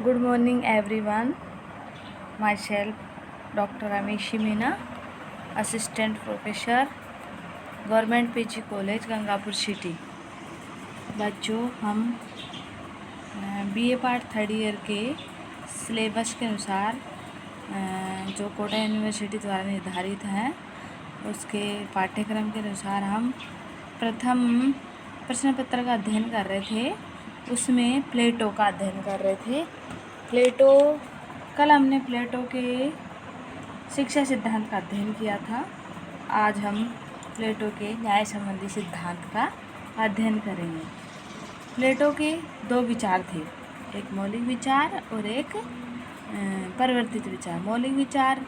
Good morning, everyone. Myself, Dr. Amishi Meena, Assistant Professor, Government PG College, Gangapur city. बच्चों, हम BA part third year के syllabus के अनुसार जो कोटा यूनिवर्सिटी द्वारा निर्धारित है उसके पाठ्यक्रम के अनुसार हम प्रथम प्रश्न पत्र का अध्ययन कर रहे थे। उसमें प्लेटो का अध्ययन कर रहे थे। कल हमने प्लेटो के शिक्षा सिद्धांत का अध्ययन किया था। आज हम प्लेटो के न्याय संबंधी सिद्धांत का अध्ययन करेंगे। प्लेटो के दो विचार थे, एक मौलिक विचार और एक परिवर्तित विचार। मौलिक विचार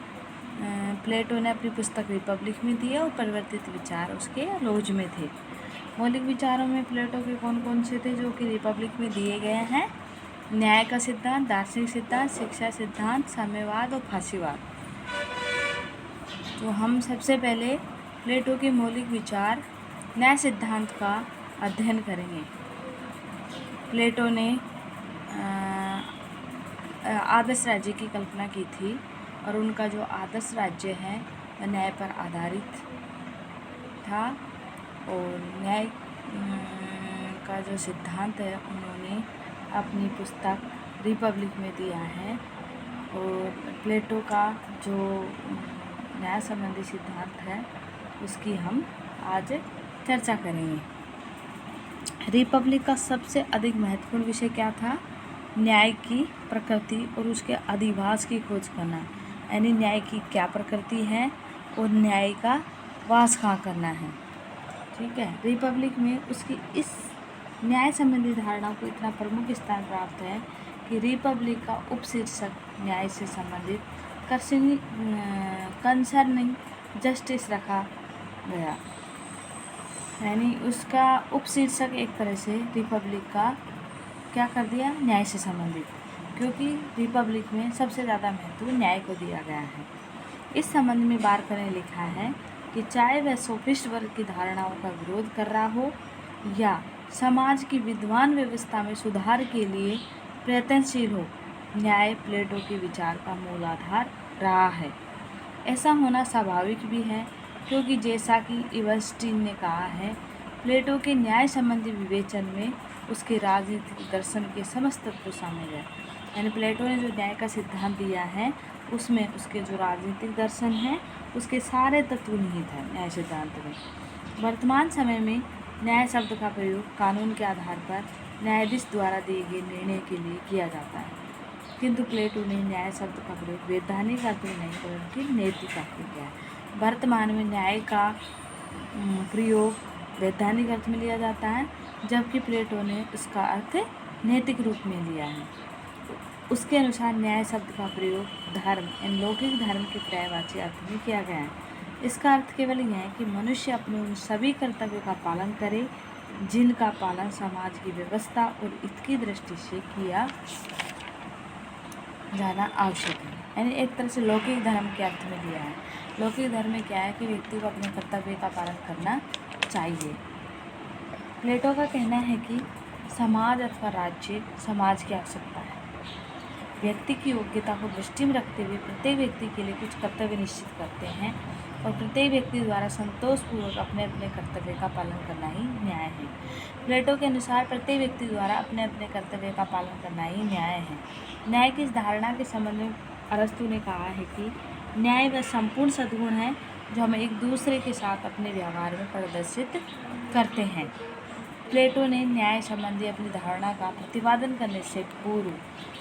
प्लेटो ने अपनी पुस्तक रिपब्लिक में दिए और परिवर्तित विचार उसके लोज में थे। मौलिक विचारों में प्लेटो के कौन कौन से थे जो कि रिपब्लिक में दिए गए हैं? न्याय का सिद्धांत, दार्शनिक सिद्धांत, शिक्षा सिद्धांत, साम्यवाद और फासीवाद। तो हम सबसे पहले प्लेटो के मौलिक विचार न्याय सिद्धांत का अध्ययन करेंगे। प्लेटो ने आदर्श राज्य की कल्पना की थी और उनका जो आदर्श राज्य है वह न्याय पर आधारित था और न्याय का जो सिद्धांत है उन्होंने अपनी पुस्तक रिपब्लिक में दिया है। और प्लेटो का जो न्याय संबंधी सिद्धांत है उसकी हम आज चर्चा करेंगे। रिपब्लिक का सबसे अधिक महत्वपूर्ण विषय क्या था? न्याय की प्रकृति और उसके अधिवास की खोज करना, यानी न्याय की क्या प्रकृति है और न्याय का वास कहाँ करना है। ठीक है, रिपब्लिक में उसकी इस न्याय संबंधी धारणा को इतना प्रमुख स्थान प्राप्त है कि रिपब्लिक का उपशीर्षक न्याय से संबंधित कंसर्निंग जस्टिस रखा गया, यानी उसका उपशीर्षक एक तरह से रिपब्लिक का क्या कर दिया? न्याय से संबंधित, क्योंकि रिपब्लिक में सबसे ज़्यादा महत्व न्याय को दिया गया है। इस संबंध में बारकर ने लिखा है कि चाहे वह सोफिस्ट वर्ग की धारणाओं का विरोध कर रहा हो या समाज की विद्वान व्यवस्था में सुधार के लिए प्रयत्नशील हो, न्याय प्लेटो के विचार का मूल आधार रहा है। ऐसा होना स्वाभाविक भी है क्योंकि जैसा कि इवर्स्टीन ने कहा है, प्लेटो के न्याय संबंधी विवेचन में उसके राजनीतिक दर्शन के समस्त तत्व शामिल है। यानी प्लेटो ने जो न्याय का सिद्धांत दिया है उसमें उसके जो राजनीतिक दर्शन है उसके सारे तत्व निहित हैं न्याय सिद्धांत में। वर्तमान समय में न्याय शब्द का प्रयोग कानून के आधार पर न्यायाधीश द्वारा दिए गए निर्णय के लिए किया जाता है, किंतु प्लेटो ने न्याय शब्द का प्रयोग वैधानिक अर्थ में नहीं बल्कि नैतिक अर्थ में किया है। वर्तमान में न्याय का प्रयोग वैधानिक अर्थ में लिया जाता है, जबकि प्लेटो ने उसका अर्थ नैतिक रूप में लिया है। उसके अनुसार न्याय शब्द का प्रयोग धर्म एवं लौकिक धर्म के पर्यायवाची अर्थ में किया गया है। इसका अर्थ केवल यह है कि मनुष्य अपने उन सभी कर्तव्यों का पालन करे जिनका पालन समाज की व्यवस्था और हित की दृष्टि से किया जाना आवश्यक है। यानी एक तरह से लौकिक धर्म के अर्थ में लिया है। लौकिक धर्म में क्या है कि व्यक्ति को अपने कर्तव्य का पालन करना चाहिए। प्लेटो का कहना है कि समाज अथवा राज्य समाज की आवश्यकता है। व्यक्ति की योग्यता को दृष्टि में रखते हुए प्रत्येक व्यक्ति के लिए कुछ कर्तव्य निश्चित करते हैं और प्रत्येक व्यक्ति द्वारा संतोषपूर्वक अपने अपने कर्तव्य का पालन करना ही न्याय है। प्लेटो के अनुसार प्रत्येक व्यक्ति द्वारा अपने अपने कर्तव्य का पालन करना ही न्याय है। न्याय की इस धारणा के संबंध में अरस्तु ने कहा है कि न्याय वह संपूर्ण सद्गुण है जो हम एक दूसरे के साथ अपने व्यवहार में प्रदर्शित करते हैं। प्लेटो ने न्याय संबंधी अपनी धारणा का प्रतिपादन करने से पूर्व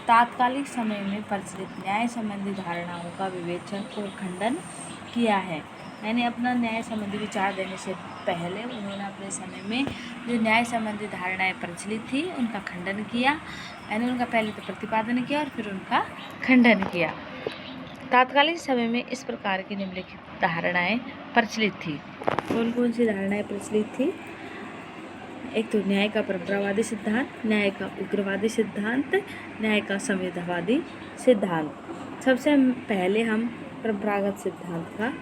तात्कालिक समय में प्रचलित न्याय संबंधी धारणाओं का विवेचन और खंडन किया है। यानी अपना न्याय संबंधी विचार देने से पहले उन्होंने अपने समय में जो न्याय संबंधी धारणाएं प्रचलित थी उनका खंडन किया। यानी उनका पहले तो प्रतिपादन किया और फिर उनका खंडन किया। तात्कालिक समय में इस प्रकार की निम्नलिखित धारणाएं प्रचलित थी। कौन कौन सी धारणाएं प्रचलित थी? एक तो न्याय का परंपरावादी सिद्धांत, न्याय का उग्रवादी सिद्धांत, न्याय का संविधानवादी सिद्धांत। सबसे पहले हम परंपरागत सिद्धांत का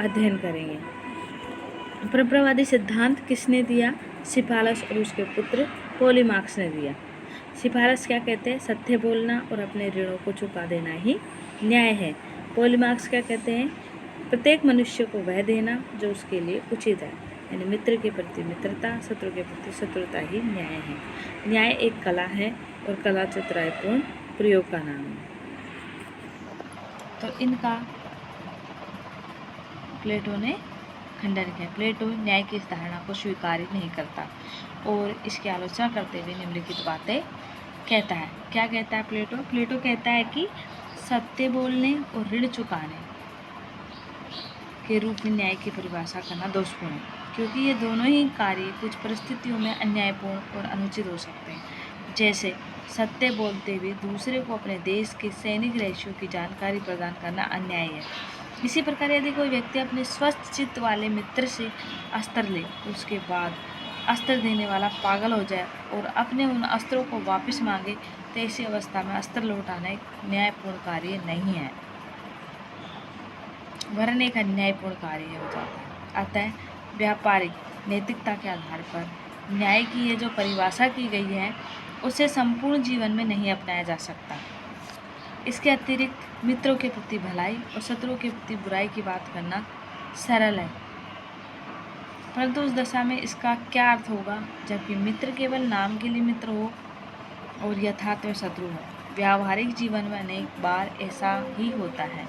अध्ययन करेंगे। परंपरावादी सिद्धांत किसने दिया? सिफालस और उसके पुत्र पोलीमार्क्स ने दिया। सिफारिश क्या कहते हैं? सत्य बोलना और अपने ऋणों को चुका देना ही न्याय है। पॉलीमार्क्स क्या कहते हैं? प्रत्येक मनुष्य को वह देना जो उसके लिए उचित है, यानी मित्र के प्रति मित्रता, शत्रु के प्रति शत्रुता ही न्याय है। न्याय एक कला है और कला चतुराईपूर्ण प्रयोग का नाम है। तो इनका प्लेटो ने खंडन किया। प्लेटो न्याय की इस धारणा को स्वीकार ही नहीं करता और इसकी आलोचना करते हुए निम्नलिखित बातें कहता है। क्या कहता है प्लेटो? प्लेटो कहता है कि सत्य बोलने और ऋण चुकाने के रूप में न्याय की परिभाषा करना दोषपूर्ण है, क्योंकि ये दोनों ही कार्य कुछ परिस्थितियों में अन्यायपूर्ण और अनुचित हो सकते हैं। जैसे सत्य बोलते हुए दूसरे को अपने देश के सैनिक रहस्यों की जानकारी प्रदान करना अन्याय है। इसी प्रकार यदि कोई व्यक्ति अपने स्वस्थ चित्त वाले मित्र से अस्त्र ले तो उसके बाद अस्त्र देने वाला पागल हो जाए और अपने उन अस्त्रों को वापस मांगे तो ऐसी अवस्था में अस्त्र लौटाना एक न्यायपूर्ण कार्य नहीं है, वरन एक अन्यायपूर्ण कार्य हो जाता है। अतः व्यापारिक नैतिकता के आधार पर न्याय की ये जो परिभाषा की गई है उसे संपूर्ण जीवन में नहीं अपनाया जा सकता। इसके अतिरिक्त मित्रों के प्रति भलाई और शत्रुओं के प्रति बुराई की बात करना सरल है, परंतु उस दशा में इसका क्या अर्थ होगा जबकि मित्र केवल नाम के लिए मित्र हो और यथार्थ में शत्रु हो। व्यावहारिक जीवन में अनेक बार ऐसा ही होता है।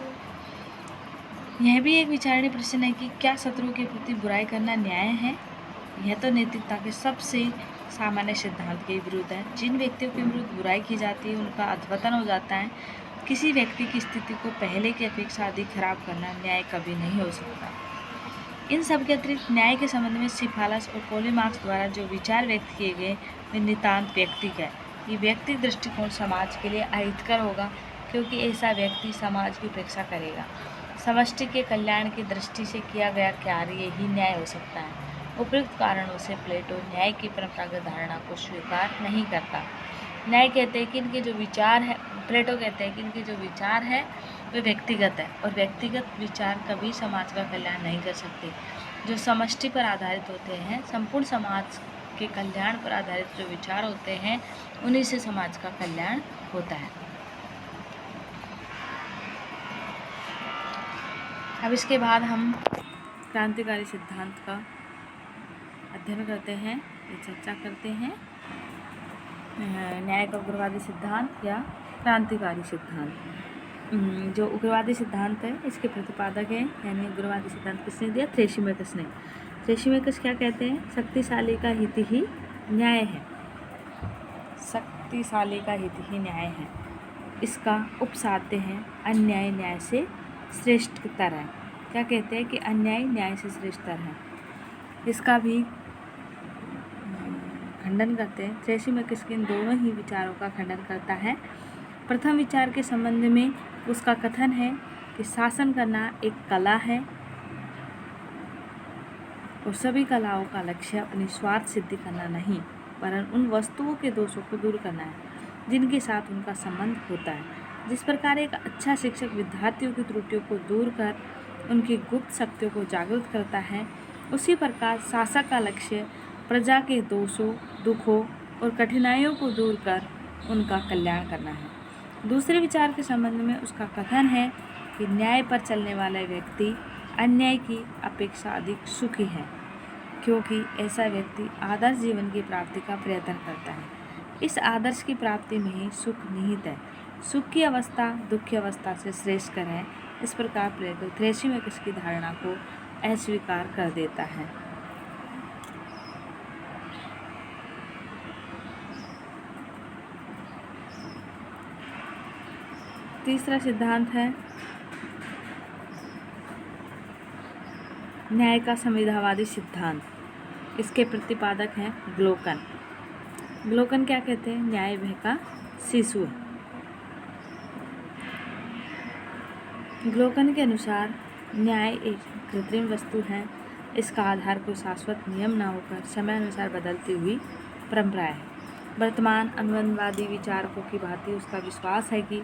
यह भी एक विचारणीय प्रश्न है कि क्या शत्रुओं के प्रति बुराई करना न्याय है? यह तो नैतिकता के सबसे सामान्य सिद्धांत के विरुद्ध है। जिन व्यक्तियों के विरुद्ध बुराई की जाती है उनका अधपतन हो जाता है। किसी व्यक्ति की स्थिति को पहले की अपेक्षा अधिक खराब करना न्याय कभी नहीं हो सकता। इन सब के अतिरिक्त न्याय के संबंध में सिफारिश और पॉलीमार्क्स द्वारा जो विचार व्यक्त किए गए वे नितांत व्यक्तिगत है। ये व्यक्तिगत दृष्टिकोण समाज के लिए अहितकर होगा, क्योंकि ऐसा व्यक्ति समाज की उपेक्षा करेगा। समष्टि के कल्याण की दृष्टि से किया गया कार्य ही न्याय हो सकता है। उपयुक्त कारणों से प्लेटो न्याय की परंपरागत धारणा को स्वीकार नहीं करता। न्याय कहते हैं कि इनके जो विचार है, प्लेटो कहते हैं कि इनके जो विचार है वे व्यक्तिगत है और व्यक्तिगत विचार कभी समाज का कल्याण नहीं कर सकते। जो समष्टि पर आधारित होते हैं, संपूर्ण समाज के कल्याण पर आधारित जो विचार होते हैं उन्हीं से समाज का कल्याण होता है। अब इसके बाद हम क्रांतिकारी सिद्धांत का अध्ययन करते हैं, ये चर्चा करते हैं। न्याय का उग्रवादी सिद्धांत या क्रांतिकारी सिद्धांत। जो उग्रवादी सिद्धांत है इसके प्रतिपादक हैं, यानी उग्रवादी सिद्धांत किसने दिया? थ्रेसिमेकस ने। थ्रेसिमेकस क्या कहते हैं? शक्तिशाली का हित ही न्याय है। शक्तिशाली का हित ही न्याय है। इसका उपसाध्य है अन्याय न्याय से श्रेष्ठतर है। क्या कहते हैं? कि अन्याय न्याय से श्रेष्ठतर है। इसका भी खंडन करते हैं। थ्रेसिमेकस इन दोनों ही विचारों का खंडन करता है। प्रथम विचार के संबंध में उसका कथन है कि शासन करना एक कला है और सभी कलाओं का लक्ष्य अपनी स्वार्थ सिद्धि करना नहीं, वरन उन वस्तुओं के दोषों को दूर करना है जिनके साथ उनका संबंध होता है। जिस प्रकार एक अच्छा शिक्षक विद्यार्थियों की त्रुटियों को दूर कर उनकी गुप्त शक्तियों को जागृत करता है, उसी प्रकार शासक का लक्ष्य प्रजा के दोषों, दुखों और कठिनाइयों को दूर कर उनका कल्याण करना है। दूसरे विचार के संबंध में उसका कथन है कि न्याय पर चलने वाला व्यक्ति अन्याय की अपेक्षा अधिक सुखी है, क्योंकि ऐसा व्यक्ति आदर्श जीवन की प्राप्ति का प्रयत्न करता है। इस आदर्श की प्राप्ति में ही सुख निहित है। सुख की अवस्था दुख की अवस्था से श्रेष्ठकर है। इस प्रकार प्लेटो थ्रेसिमेकस की धारणा को अस्वीकार कर देता है। तीसरा सिद्धांत है न्याय का संविधावादी सिद्धांत। इसके प्रतिपादक हैं ग्लोकन। ग्लोकन क्या कहते हैं? न्याय भय का शिशु है। ग्लोकन के अनुसार न्याय एक कृत्रिम वस्तु है। इसका आधार कोई शाश्वत नियम न होकर समय अनुसार बदलती हुई परंपरा है। वर्तमान अनुबंधवादी विचारकों की भांति उसका विश्वास है कि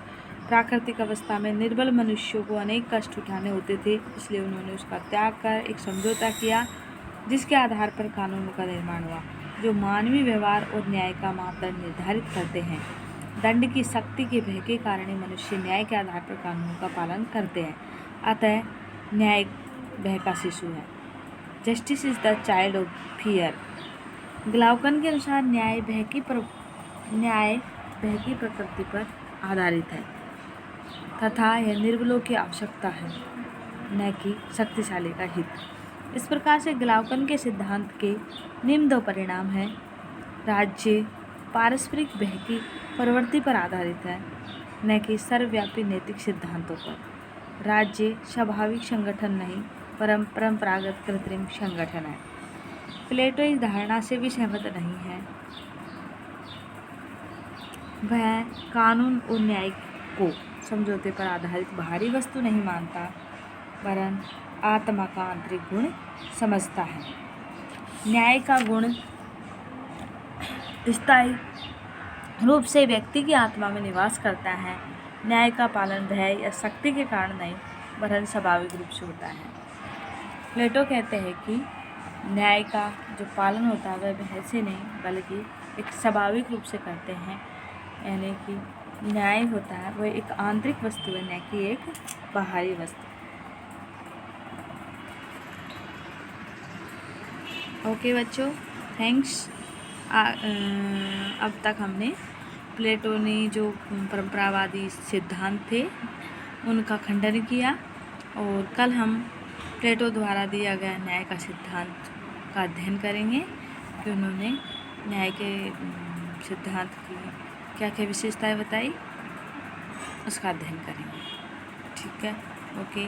प्राकृतिक अवस्था में निर्बल मनुष्यों को अनेक कष्ट उठाने होते थे, इसलिए उन्होंने उसका त्याग कर एक समझौता किया जिसके आधार पर कानूनों का निर्माण हुआ। जो मानवीय व्यवहार और न्याय का मापदंड निर्धारित करते हैं। दंड की सख्ती के भय के कारण ही मनुष्य न्याय के आधार पर कानून का पालन करते हैं। अतः न्याय भय का शिशु है। Justice is the child of fear. Glaucon के अनुसार न्याय भय की प्रकृति पर आधारित है तथा यह निर्बलों की आवश्यकता है, न कि शक्तिशाली का हित। इस प्रकार से ग्लाउकन के सिद्धांत के निम्न दो परिणाम हैं। राज्य पारस्परिक भय की प्रवृत्ति पर आधारित है, न कि सर्वव्यापी नैतिक सिद्धांतों पर। राज्य स्वाभाविक संगठन नहीं, परंपरागत कृत्रिम संगठन है। प्लेटो इस धारणा से भी सहमत नहीं है। वह कानून और न्याय को समझौते पर आधारित बाहरी वस्तु नहीं मानता, वरन आत्मा का आंतरिक गुण समझता है। न्याय का गुण स्थायी रूप से व्यक्ति की आत्मा में निवास करता है। न्याय का पालन भय या शक्ति के कारण नहीं, वरन स्वाभाविक रूप से होता है। प्लेटो कहते हैं कि न्याय का जो पालन होता है वह भय से नहीं बल्कि एक स्वाभाविक रूप से करते हैं, यानी कि न्याय होता है वह एक आंतरिक वस्तु है, न कि एक बाहरी वस्तु। ओके बच्चों, थैंक्स। अब तक हमने प्लेटो ने जो परंपरावादी सिद्धांत थे उनका खंडन किया, और कल हम प्लेटो द्वारा दिया गया न्याय का सिद्धांत का अध्ययन करेंगे कि उन्होंने न्याय के सिद्धांत की क्या क्या विशेषताएं बताई, उसका अध्ययन करेंगे। ठीक है, ओके।